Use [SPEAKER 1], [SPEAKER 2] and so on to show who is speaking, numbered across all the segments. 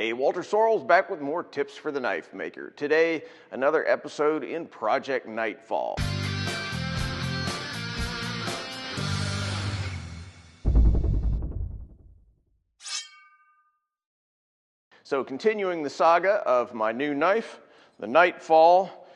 [SPEAKER 1] Hey, Walter Sorrells back with more tips for the knife maker. Today, another episode in Project Nightfall. So continuing the saga of my new knife, the Nightfall.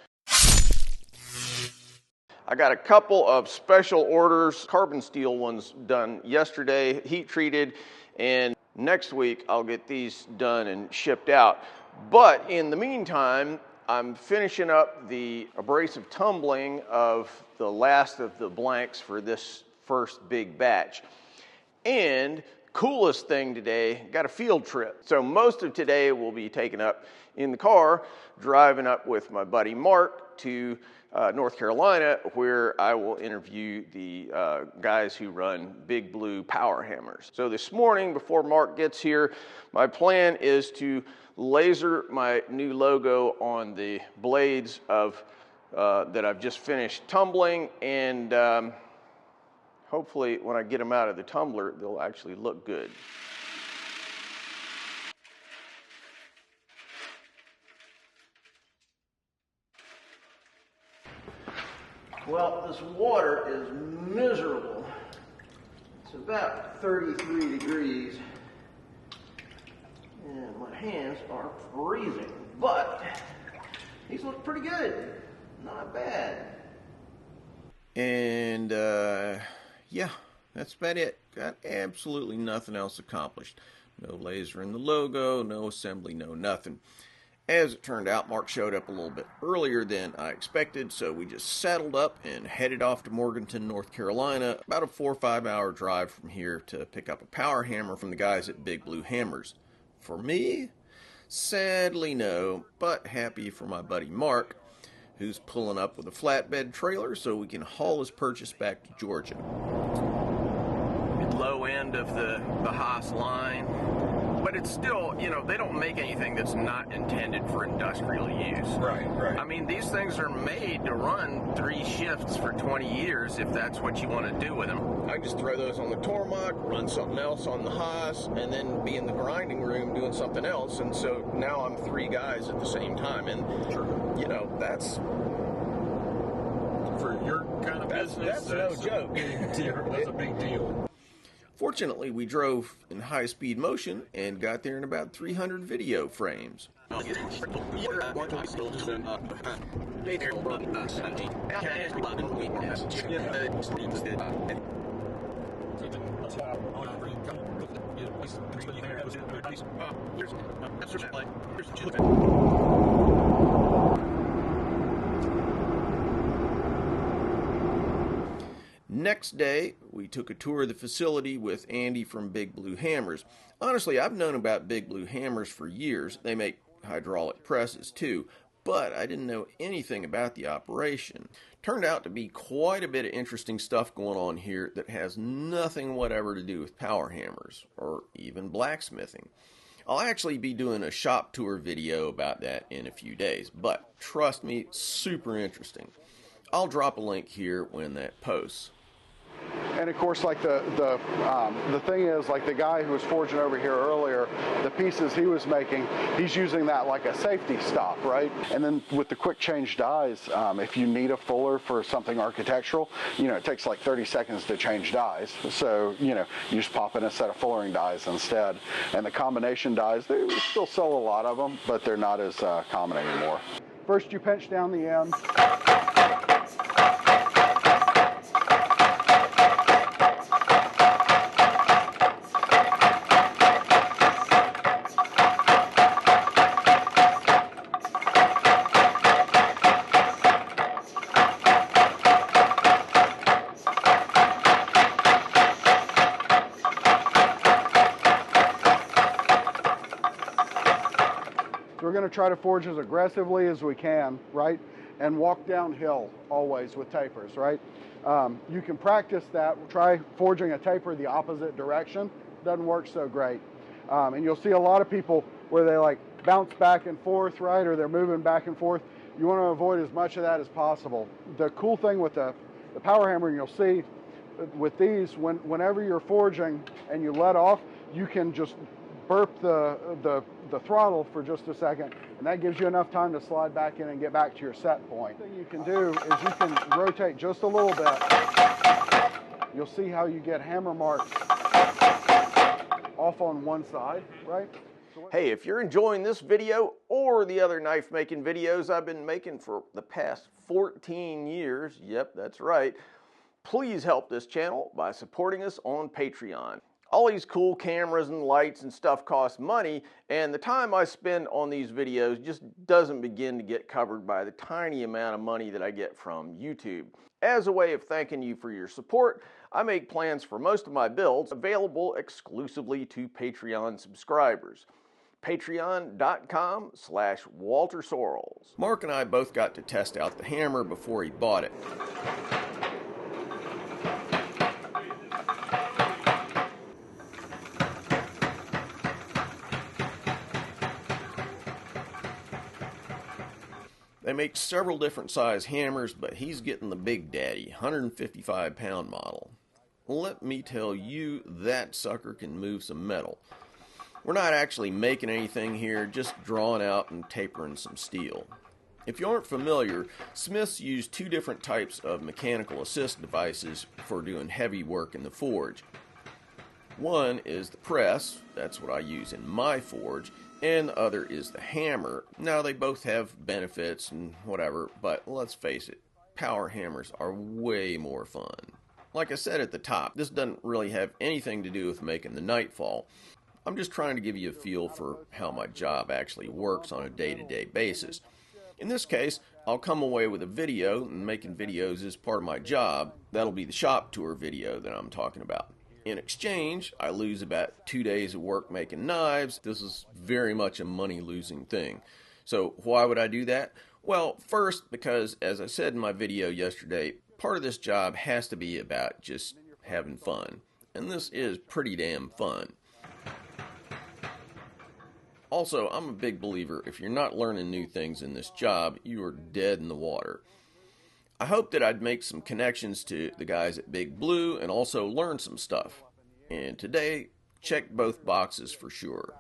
[SPEAKER 1] I got a couple of special orders, carbon steel ones done yesterday, heat treated, and next week I'll get these done and shipped out. But in the meantime, I'm finishing up the abrasive tumbling of the last of the blanks for this first big batch. And coolest thing today, got a field trip. So most of today will be taken up in the car, driving up with my buddy Mark to North Carolina, where I will interview the guys who run Big Blu Power Hammers. So this morning, before Mark gets here, my plan is to laser my new logo on the blades of that I've just finished tumbling, and hopefully when I get them out of the tumbler, they'll actually look good. Well, this water is miserable. It's about 33 degrees, and my hands are freezing, but these look pretty good. Not bad. And yeah, that's about it. Got absolutely nothing else accomplished. No laser in the logo, no assembly, no nothing. As it turned out, Mark showed up a little bit earlier than I expected, so we just saddled up and headed off to Morganton, North Carolina, about a 4 or 5 hour drive from here to pick up a power hammer from the guys at Big Blu Hammers. For me? Sadly no, but happy for my buddy Mark, who's pulling up with a flatbed trailer so we can haul his purchase back to Georgia. Low end of the Haas line. But it's still, you know, they don't make anything that's not intended for industrial use. Right. I mean, these things are made to run 3 shifts for 20 years if that's what you want to do with them. I just throw those on the Tormach, run something else on the Haas, and then be in the grinding room doing something else. And so now I'm 3 guys at the same time. And, you know, that's...
[SPEAKER 2] For your kind of business,
[SPEAKER 1] that's no joke.
[SPEAKER 2] That's a big deal.
[SPEAKER 1] Fortunately, we drove in high-speed motion and got there in about 300 video frames. Next day, we took a tour of the facility with Andy from Big Blu Hammers. Honestly, I've known about Big Blu Hammers for years. They make hydraulic presses too, but I didn't know anything about the operation. Turned out to be quite a bit of interesting stuff going on here that has nothing whatever to do with power hammers or even blacksmithing. I'll actually be doing a shop tour video about that in a few days, but trust me, super interesting. I'll drop a link here when that posts.
[SPEAKER 3] And of course, like the thing is, like the guy who was forging over here earlier, the pieces he was making, he's using that like a safety stop, right? And then with the quick change dies, if you need a fuller for something architectural, you know, it takes like 30 seconds to change dies. So, you know, you just pop in a set of fullering dies instead. And the combination dies, we still sell a lot of them, but they're not as common anymore. First, you pinch down the end. We're going to try to forge as aggressively as we can, right? And walk downhill always with tapers, right? You can practice that. Try forging a taper the opposite direction. Doesn't work so great. And you'll see a lot of people where they like bounce back and forth, right? Or they're moving back and forth. You want to avoid as much of that as possible. The cool thing with the power hammer, and you'll see with these, whenever you're forging and you let off, you can just burp the the throttle for just a second, and that gives you enough time to slide back in and get back to your set point. The thing you can do is you can rotate just a little bit. You'll see how you get hammer marks off on one side, right?
[SPEAKER 1] Hey, if you're enjoying this video or the other knife making videos I've been making for the past 14 years, yep, that's right, please help this channel by supporting us on Patreon. All these cool cameras and lights and stuff cost money, and the time I spend on these videos just doesn't begin to get covered by the tiny amount of money that I get from YouTube. As a way of thanking you for your support, I make plans for most of my builds available exclusively to Patreon subscribers. Patreon.com/Walter Sorrells. Mark and I both got to test out the hammer before he bought it. They make several different size hammers, but he's getting the Big Daddy, 155 pound model. Let me tell you, that sucker can move some metal. We're not actually making anything here, just drawing out and tapering some steel. If you aren't familiar, smiths use two different types of mechanical assist devices for doing heavy work in the forge. One is the press, that's what I use in my forge, and the other is the hammer. Now, they both have benefits and whatever, but let's face it, power hammers are way more fun. Like I said at the top, this doesn't really have anything to do with making the Nightfall. I'm just trying to give you a feel for how my job actually works on a day-to-day basis. In this case, I'll come away with a video, and making videos is part of my job. That'll be the shop tour video that I'm talking about. In exchange, I lose about 2 days of work making knives. This is very much a money-losing thing. So why would I do that? Well, first, because as I said in my video yesterday, part of this job has to be about just having fun. And this is pretty damn fun. Also, I'm a big believer, if you're not learning new things in this job, you are dead in the water. I hope that I'd make some connections to the guys at Big Blu and also learn some stuff. And today, checked both boxes for sure.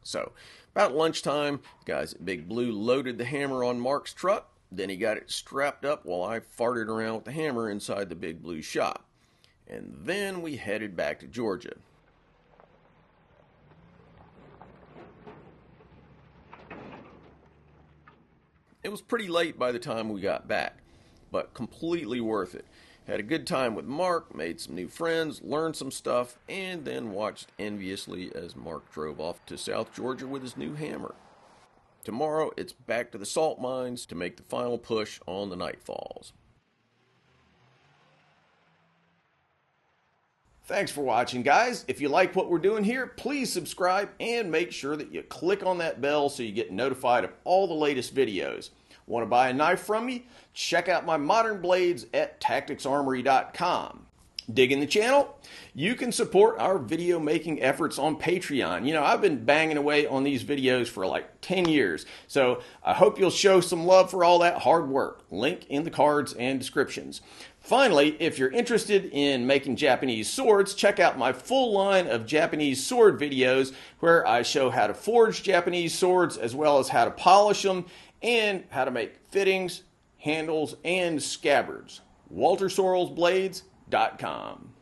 [SPEAKER 1] So, about lunchtime, the guys at Big Blu loaded the hammer on Mark's truck. Then he got it strapped up while I farted around with the hammer inside the Big Blu shop. And then we headed back to Georgia. It was pretty late by the time we got back, but completely worth it. Had a good time with Mark, made some new friends, learned some stuff, and then watched enviously as Mark drove off to South Georgia with his new hammer. Tomorrow, it's back to the salt mines to make the final push on the Nightfalls. Thanks for watching, guys. If you like what we're doing here, please subscribe and make sure that you click on that bell so you get notified of all the latest videos. Want to buy a knife from me? Check out my modern blades at tacticsarmory.com. Digging the channel? You can support our video making efforts on Patreon. You know, I've been banging away on these videos for like 10 years, so I hope you'll show some love for all that hard work. Link in the cards and descriptions. Finally, if you're interested in making Japanese swords, check out my full line of Japanese sword videos where I show how to forge Japanese swords as well as how to polish them and how to make fittings, handles, and scabbards. WalterSorrellsBlades.com.